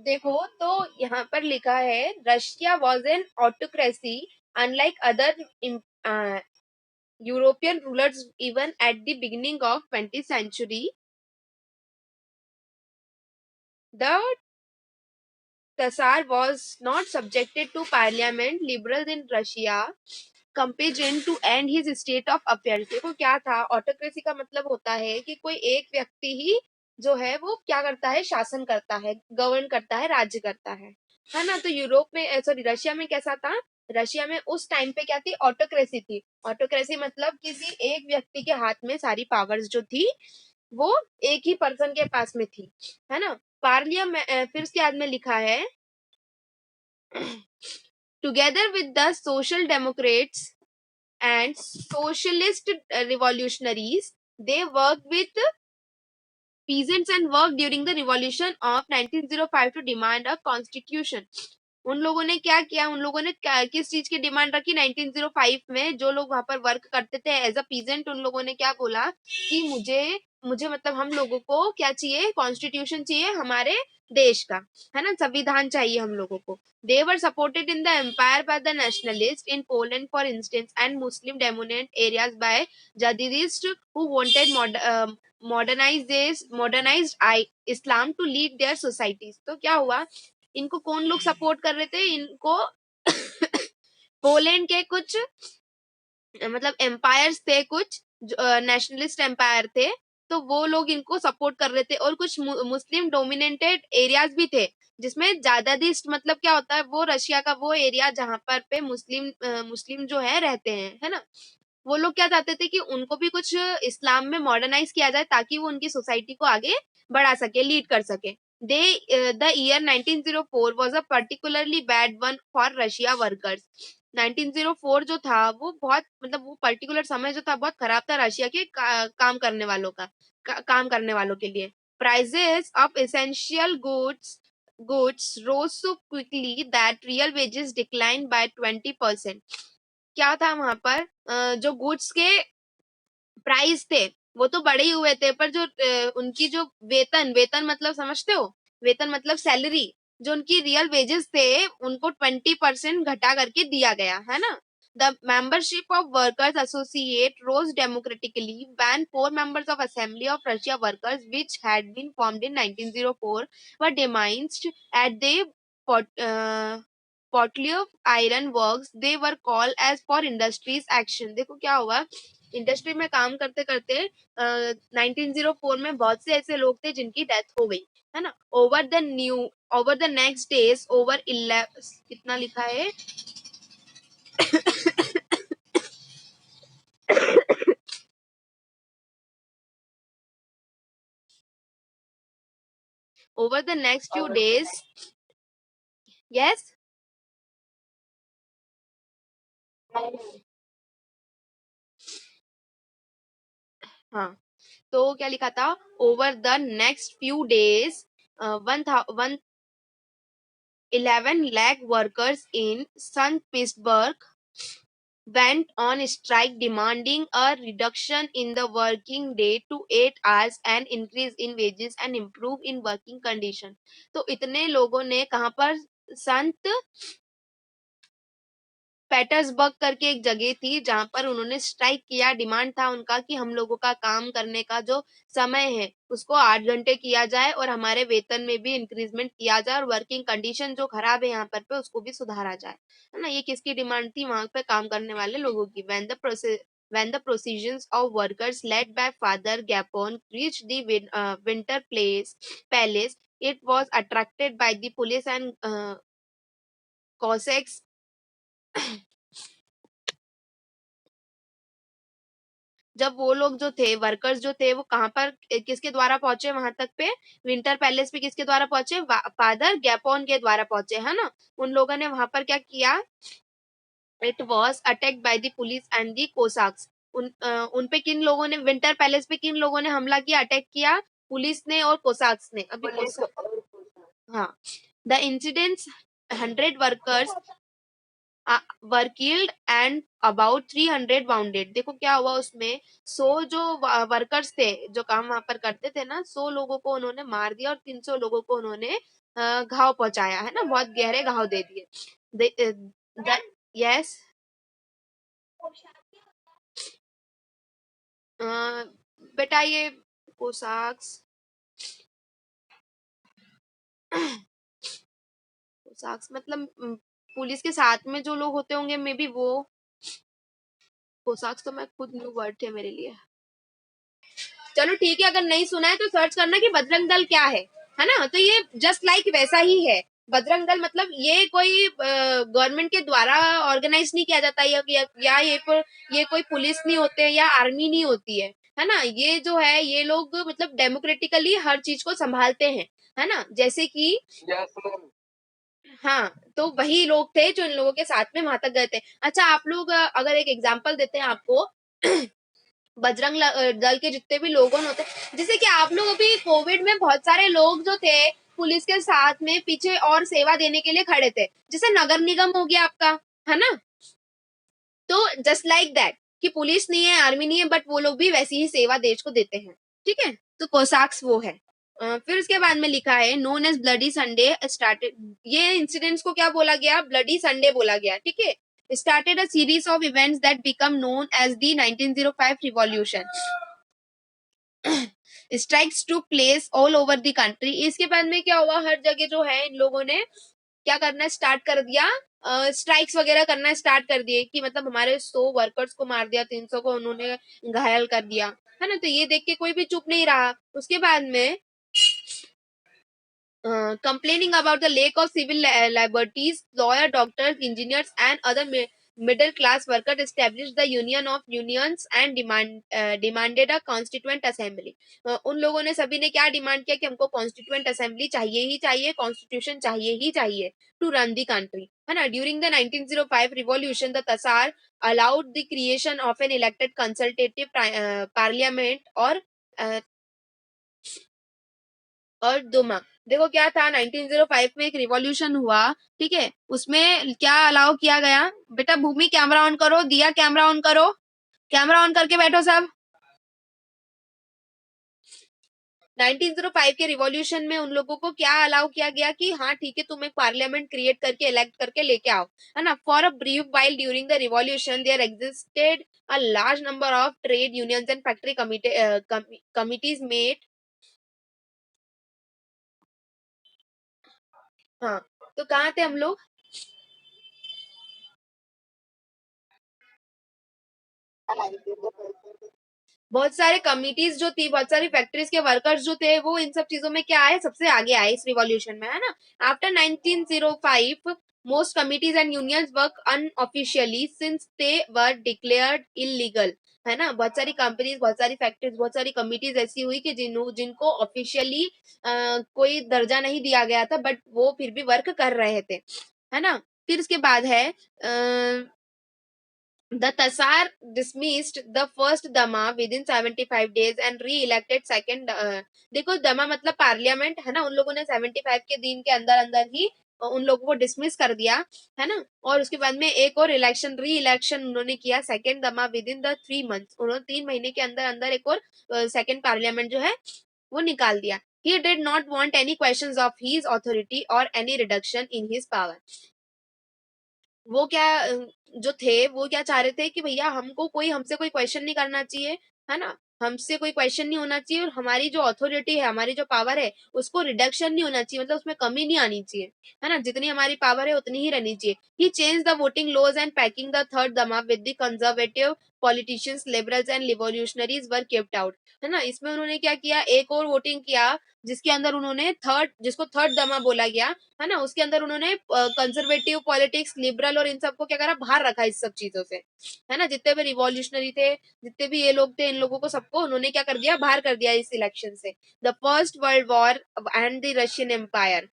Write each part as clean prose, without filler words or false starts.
देखो तो यहाँ पर लिखा है Russia was an autocracy unlike other European rulers even at the beginning of 20th century. The Tsar was not subjected to parliament. Liberals in Russia campaigned to end his state of affairs. देखो क्या था, autocracy का मतलब होता है कि कोई एक व्यक्ति ही जो है वो क्या करता है, शासन करता है, गवर्न करता है, राज्य करता है ना। तो यूरोप में, सॉरी, रशिया में कैसा था, रशिया में उस टाइम पे क्या थी, ऑटोक्रेसी थी। ऑटोक्रेसी मतलब किसी एक व्यक्ति के हाथ में सारी पावर्स जो थी वो एक ही पर्सन के पास में थी, है ना। पार्लियामेंट, फिर उसके बाद में लिखा है together with the social Democrats and socialist revolutionaries, they worked with peasants and worked during the revolution of 1905 to demand a constitution. उन लोगों ने क्या किया, उन लोगों ने किस चीज की डिमांड रखी 1905 में, जो लोग वहां पर वर्क करते थे एज अ पीजेंट, उन लोगों ने क्या बोला कि मुझे मुझे मतलब हम लोगों को क्या चाहिए, कॉन्स्टिट्यूशन चाहिए हमारे देश का, है ना, संविधान चाहिए हम लोगों को। They were supported in the empire by the nationalist in Poland for instance and Muslim dominant areas by Jadidist who wanted modernized Islam to lead their societies. तो क्या हुआ, इनको कौन लोग सपोर्ट कर रहे थे, इनको पोलैंड के कुछ मतलब एम्पायर्स थे, कुछ नेशनलिस्ट एम्पायर थे, तो वो लोग इनको सपोर्ट कर रहे थे। और कुछ मुस्लिम डोमिनेटेड एरियाज भी थे, जिसमें ज्यादादिस्ट मतलब क्या होता है, वो रशिया का वो एरिया जहां पर पे मुस्लिम जो है रहते हैं, है ना। वो लोग क्या चाहते थे कि उनको भी कुछ इस्लाम में मॉडर्नाइज किया जाए ताकि वो उनकी सोसाइटी को आगे बढ़ा सके, लीड कर सके। The year 1904 was a particularly bad one for Russia workers. 1904 जो था वो बहुत मतलब वो पर्टिकुलर समय जो था बहुत खराब था रशिया के काम करने वालों काम करने वालों के लिए। Prices of essential goods rose so quickly that real wages decline by 20%। क्या था वहां पर, जो गुड्स के प्राइस थे वो तो बढ़े ही हुए थे, पर जो उनकी जो वेतन वेतन मतलब समझते हो, वेतन मतलब सैलरी, जो उनकी रियल वेजेस थे उनको 20% घटा करके दिया गया, है ना। The membership of workers associate rose democratically when 4 members of Assembly of Russia workers which had been formed in 1904 were demised at the Potliov Iron Works. They were called as for industries action. देखो क्या हुआ, industry में काम करते करते 1904 में बहुत से ऐसे लोग थे जिनकी डेथ हो गई, है ना। Over the next days over 11, कितना लिखा है over the next few days, yes, हाँ, तो क्या लिखा था, over the next few days 11 lakh workers in St. Petersburg went on strike demanding a reduction in the working day to 8 hours, an increase in wages and improve in working condition. तो इतने लोगों ने कहाँ पर, संत पेटर्सबर्ग करके एक जगह थी जहां पर उन्होंने स्ट्राइक किया। डिमांड था उनका कि हम लोगों का काम करने का जो समय है उसको 8 घंटे किया जाए और हमारे वेतन में भी इंक्रीजमेंट किया जाए और वर्किंग कंडीशन जो खराब है यहाँ पर पे उसको भी सुधारा जाए, है ना। ये किसकी डिमांड थी, वहां पे काम करने वाले लोगों की। when the processions of workers led by Father Gapon reached the winter palace, it was attracted by the police and Cossacks। जब वो लोग जो थे, वर्कर्स जो थे, वो कहाँ पर किसके द्वारा पहुंचे वहां तक पे, विंटर पैलेस पे किसके द्वारा पहुंचे, फादर गैपोन के द्वारा पहुंचे, है ना। उन लोगों ने वहां पर क्या किया, it was attacked by the police and the Cossacks. उन पे किन लोगों ने, विंटर पैलेस पे किन लोगों ने हमला किया, अटैक किया, पुलिस ने और कोसाक्स ने। अभी हाँ, the incidents 100 workers were killed and about 300 bounded. देखो क्या हुआ उसमें, 100 जो वर्कर्स थे जो काम वहां पर करते थे ना, 100 लोगों को उन्होंने मार दिया और 300 लोगों को उन्होंने घाव पहुंचाया है ना, बहुत गहरे घाव दे दिए। यस। बेटा ये कोसाक्स कोसाक्स मतलब पुलिस के साथ में जो लोग होते होंगे, मे बी वो। कोसाक्स तो मैं खुद न्यू वर्ड थे मेरे लिए। चलो ठीक है, अगर नहीं सुना है तो सर्च करना कि बजरंग दल क्या है ना। तो ये जस्ट लाइक वैसा ही है। बजरंग दल मतलब ये कोई गवर्नमेंट के द्वारा ऑर्गेनाइज नहीं किया जाता, या ये कोई पुलिस नहीं होते या आर्मी नहीं होती है ना। ये जो है ये लोग मतलब डेमोक्रेटिकली हर चीज को संभालते हैं, है ना। जैसे कि हाँ, तो वही लोग थे जो इन लोगों के साथ में वहां तक गए थे। अच्छा, आप लोग अगर एक एग्जांपल देते हैं आपको दल के जितने भी लोग होते, जैसे कि आप लोग अभी कोविड में बहुत सारे लोग जो थे पुलिस के साथ में पीछे और सेवा देने के लिए खड़े थे, जैसे नगर निगम हो गया आपका, है ना। तो जस्ट लाइक दैट कि पुलिस नहीं है, आर्मी नहीं है, बट वो लोग भी वैसी ही सेवा देश को देते हैं। ठीक है, तो कोसाक्स वो है। फिर उसके बाद में लिखा है known as bloody Sunday started. ये इंसिडेंट्स को क्या बोला गया, ब्लडी संडे बोला गया। ठीक है, started a series of events that become known as the 1905 revolution. Strikes took place all over the country. इसके बाद में क्या हुआ, हर जगह जो है इन लोगों ने क्या करना स्टार्ट कर दिया, स्ट्राइक्स वगैरह करना स्टार्ट कर दिए कि मतलब हमारे 100 वर्कर्स को मार दिया, 300 को उन्होंने घायल कर दिया, है ना। तो ये देख के कोई भी चुप नहीं रहा। उसके बाद में complaining about the lack of civil liberties, lawyer, doctors, engineers, and other middle class workers established the Union of Unions and demanded a constituent assembly. उन लोगों ने सभी ने क्या डिमांड किया कि हमको कॉन्स्टिट्यूएंट असेंबली चाहिए ही चाहिए, कॉन्स्टिट्यूशन चाहिए ही चाहिए टू रन दी कंट्री, है ना। During the 1905 revolution the tasar allowed the creation of an elected consultative parliament और दुमा। देखो क्या था, 1905 में एक रिवॉल्यूशन हुआ, ठीक है। उसमें क्या अलाउ किया गया, बेटा भूमि कैमरा ऑन करो, दिया कैमरा ऑन करो, कैमरा ऑन करके बैठो सब। 1905 के रिवॉल्यूशन में उन लोगों को क्या अलाउ किया गया कि हाँ ठीक है, तुम एक पार्लियामेंट क्रिएट करके इलेक्ट करके लेके आओ, है ना। For a brief while during the revolution there existed a large number of trade unions and factory committees made. हाँ, तो कहाँ थे हम लोग। बहुत सारे कमिटीज जो थी, बहुत सारी फैक्ट्रीज के वर्कर्स जो थे, वो इन सब चीजों में क्या आए, सबसे आगे आए इस रिवॉल्यूशन में, है ना। After 1905 most committees and unions work unofficially since they were declared illegal, है ना। बहुत सारी कंपनीज, बहुत सारी फैक्ट्रीज, बहुत सारी कमिटीज ऐसी हुई कि जिनको ऑफिशियली कोई दर्जा नहीं दिया गया था, बट वो फिर भी वर्क कर रहे थे, है ना। फिर उसके बाद है the Tasar dismissed the first Dama within 75 days and re-elected second. देखो दमा मतलब पार्लियामेंट, है ना। उन लोगों ने 75 के दिन के अंदर अंदर ही उन लोगों को डिसमिस कर दिया, है ना। और उसके बाद में एक और इलेक्शन, री इलेक्शन उन्होंने किया सेकेंड दमा विद इन द 3 months। उन्होंने 3 महीने के अंदर अंदर एक और सेकेंड पार्लियामेंट जो है वो निकाल दिया। He did not want any questions of his authority or any reduction in his power. वो क्या जो थे वो क्या चाह रहे थे कि भैया हमको कोई हमसे कोई क्वेश्चन नहीं करना चाहिए, है ना। हमसे कोई क्वेश्चन नहीं होना चाहिए, और हमारी जो अथॉरिटी है, हमारी जो पावर है, उसको रिडक्शन नहीं होना चाहिए, मतलब उसमें कमी नहीं आनी चाहिए, है ना। जितनी हमारी पावर है उतनी ही रहनी चाहिए। He change the voting laws and packing the third Duma with the conservative politicians, liberals and revolutionaries were kept out, है ना। इसमें उन्होंने क्या किया, एक और वोटिंग किया जिसके अंदर उन्होंने थर्ड, जिसको थर्ड दमा बोला गया, है ना। उसके अंदर उन्होंने कंजर्वेटिव पॉलिटिक्स, लिबरल और इन सबको क्या करा, बाहर रखा इस सब चीजों से, है ना। जितने भी रिवॉल्यूशनरी थे, जितने भी ये लोग थे, इन लोगों को सबको उन्होंने क्या कर दिया, बाहर कर दिया इस इलेक्शन से। The first world war and the Russian empire.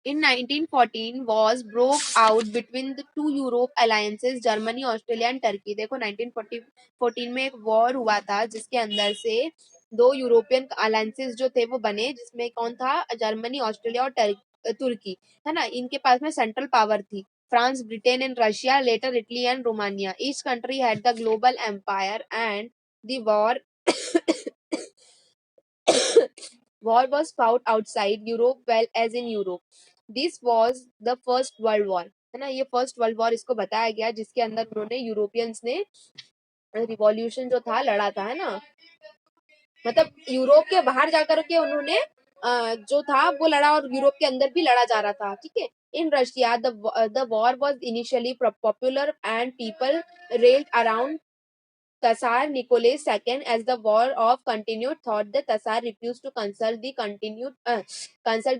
In 1914 wars broke out between the two Europe alliances, Germany, Australia and Turkey. देखो 1914 में एक वॉर हुआ था जिसके अंदर से दो यूरोपियन अलायंसेस जो थे वो बने, जिसमें कौन था, जर्मनी, ऑस्ट्रेलिया और तुर्की, है ना। इनके पास में सेंट्रल पावर थी। France, Britain and Russia, later Italy and Romania, each country had the global empire and the war War was fought outside Europe well as in Europe. This was the first world war. है ना, ये first world war इसको बताया गया जिसके अंदर उन्होंने Europeans ने रिवॉल्यूशन जो था लड़ा था, है ना, मतलब यूरोप के बाहर जाकर के उन्होंने जो था वो लड़ा और यूरोप के अंदर भी लड़ा जा रहा था, ठीक है. In Russia the war was initially popular and people rallied around Tsar Nicholas II as the war of continued thought the Tsar refused to consult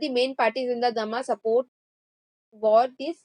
the main parties in the Duma support war this